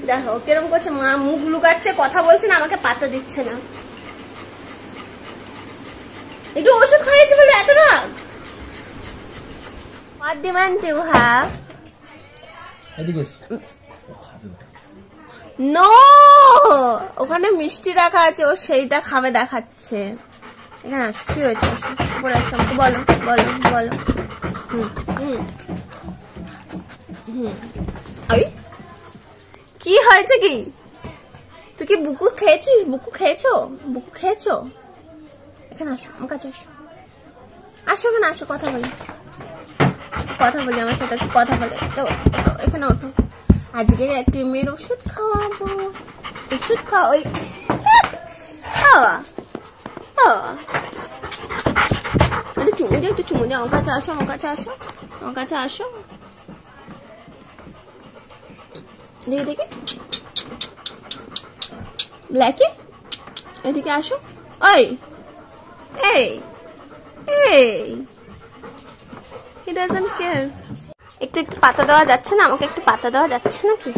দেখো কিরম করছে, মা মুখ লুকাচ্ছে, কথা বলছে না, আমাকে পাতা দিচ্ছে না। একটু ওষুধ খাইয়েছি বলে এত রাগ। What demand do you have? No, ওখানে মিষ্টি রাখা আছে, ও সেইটা খাবে দেখাচ্ছে। এখানে আসো, কি হয়েছে? উপরে আসো, বলো বলো বলো। কি হয়েছে? কি তুই কি বুকু খেয়েছিস? বুকু খেয়েছো? বুকু খেয়েছো? এখানে আসো, আমার কাছে আসো, আসো এখানে আসো, কথা বলি, কথা বলি আমার সাথে, একটু কথা বলে। তো এখানে ওঠো, আজকে ক্রিমের ওষুধ খাওয়াবো। ওষুধ খাওয়া, ওই খাওয়া একটু চুমু দে, একটু চুমু দে। আমার কাছে আসো, আমার কাছে আসো, আমার কাছে আসো। দেখি দেখি, ব্ল্যাকি এদিকে আসো। ওই এই এই, he doesn't care। একটু একটু পাতা দেওয়া যাচ্ছে না? আমাকে একটু পাতা দেওয়া যাচ্ছে নাকি?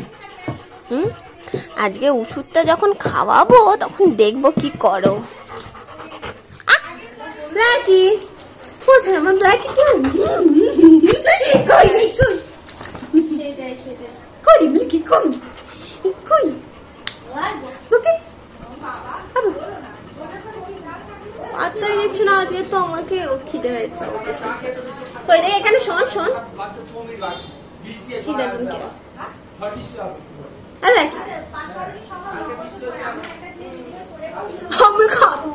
আজকে ওষুধটা যখন খাওয়াবো তখন দেখবো কি করো। ব্ল্যাকি কোথায় আমার ব্ল্যাকি? কই ব্ল্যাকি, কই কই? পাত্তাই দিচ্ছে না আজকে তো, আমাকে খিদে হয়েছে। কই দেখ এখানে, শোন শোন, he doesn't care। আমি খাবো।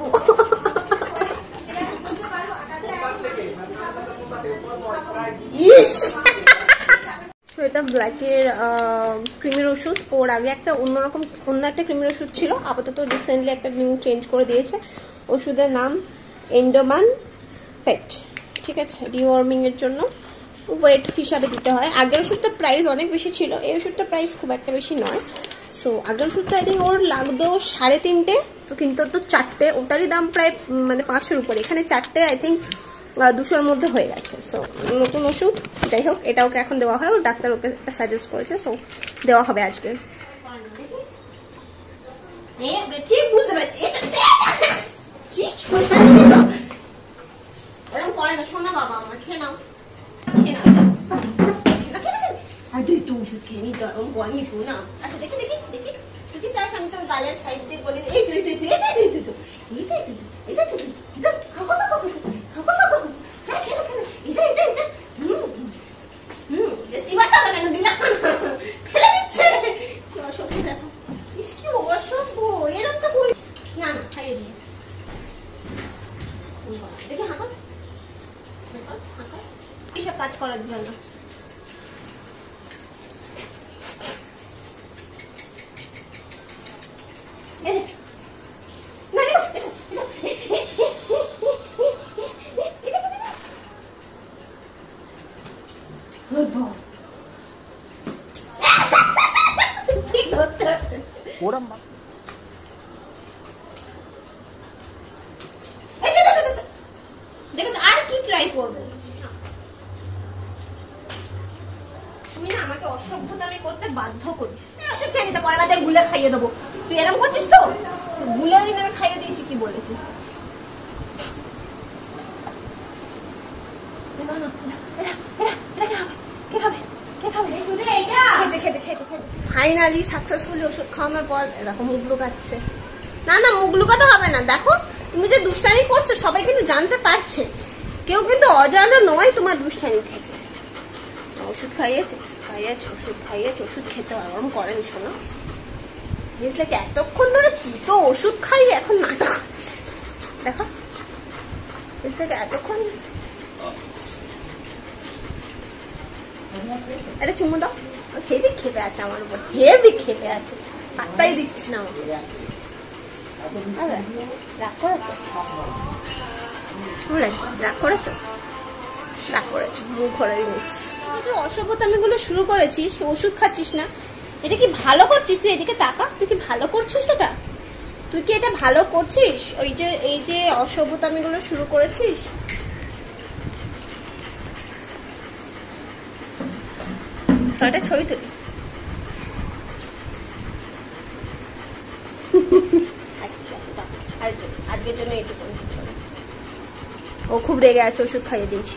এটা ব্ল্যাকের ক্রিমের ওষুধ। ওর আগে একটা অন্যরকম অন্য একটা ক্রিমের ওষুধ ছিল, আপাতত রিসেন্টলি একটা নিউ চেঞ্জ করে দিয়েছে। ওষুধের নাম এন্ডোমান পেট, ঠিক আছে? ডিওয়ার্মিং এর জন্য ওয়েট হিসাবে দিতে হয়। আগের ওষুধটার প্রাইস অনেক বেশি ছিল, এই ওষুধটার প্রাইস খুব একটা বেশি নয়। সো আগের ওষুধটা আই থিঙ্ক ওর লাগতো 3.5, তো কিন্তু তো 4টে, ওটারই দাম প্রায় মানে 500-এর উপরে। এখানে 4টে আই থিঙ্ক 200-এর মধ্যে হয়ে গেছে। সো নতুন ওষুধ, যাই হোক এটা ওকে এখন দেওয়া হয়, ওর ডাক্তার ওকে একটা সাজেস্ট করেছে, সো দেওয়া হবে আজকে। ঠিক বুঝতে পারছি, এরকম করে না, শোনা বাবা আমার, খেয়ে নাও, খেয়ে নাও। আর তুই তো ওষুধ খেয়ে নি, গরম গনি একটু না। আচ্ছা দেখি দেখি দেখি, তুই কি চাস আমি তোর গালের সাইড দিয়ে বলে দিই? এই তুই তুই তুই এটা তুই তুই তুই এটা তুই এটা তুই এটা হাগো হাগো হাগো হাগো, হ্যাঁ খেলো খেলো, এটা এটা এটা চিবাতে হবে কেন? দিলা ফেলে দিচ্ছে। কি অসভ্য দেখো, ইস কি অসভ্য, এরকম তো কই না। না খাইয়ে দিয়ে দেখি, হাগো হাগো, এইসব কাজ করার জন্য। আর কি ট্রাই করবো? তুমি না আমাকে অসভ্যতামি করতে বাধ্য করিস। ওষুধ খেয়ে নিতে পরে বাদে গুলে খাইয়ে দেবো। তুই এরকম করছিস তো? গুলে দিন আমি খাইয়ে দিয়েছি, কি বলেছি? ফাইনালি সাকসেসফুলি ওষুধ খাওয়ানোর পর দেখো মুখ লুকাচ্ছে। না না মুখ লুকাতে হবে না, দেখো তুমি যে দুষ্টামি করছো সবাই কিন্তু জানতে পারছে, কেউ কিন্তু অজানা নয় তোমার দুষ্টামি থেকে। ওষুধ খাইয়েছে খাইয়েছে ওষুধ খাইয়েছে, ওষুধ খেতে আরাম করেনি শোনো। এতক্ষণ ধরে কি তো ওষুধ খাইয়ে এখন নাটক হচ্ছে, দেখো এতক্ষণ। এটা চুমু দাও, হেভি খেপে আছে আমার উপর, হেভি খেপে আছে, পাত্তাই দিচ্ছে না আমাকে। রাগ করেছো? রাগ করেছো? রাগ করেছো, মুখ ঘোরাই নিচ্ছি। তুই অসভ্যতামি গুলো শুরু করেছিস, ওষুধ খাচ্ছিস না, এটা কি ভালো করছিস? তুই এদিকে তাকা, তুই কি ভালো করছিস? এটা তুই কি এটা ভালো করছিস? ওই যে এই যে অসভ্যতামি গুলো শুরু করেছিস, একটা ছবি তুলি। আচ্ছা ঠিক আছে, আজকের জন্য এইটুকু। ও খুব রেগে আছে, ওষুধ খাইয়ে দিয়েছি।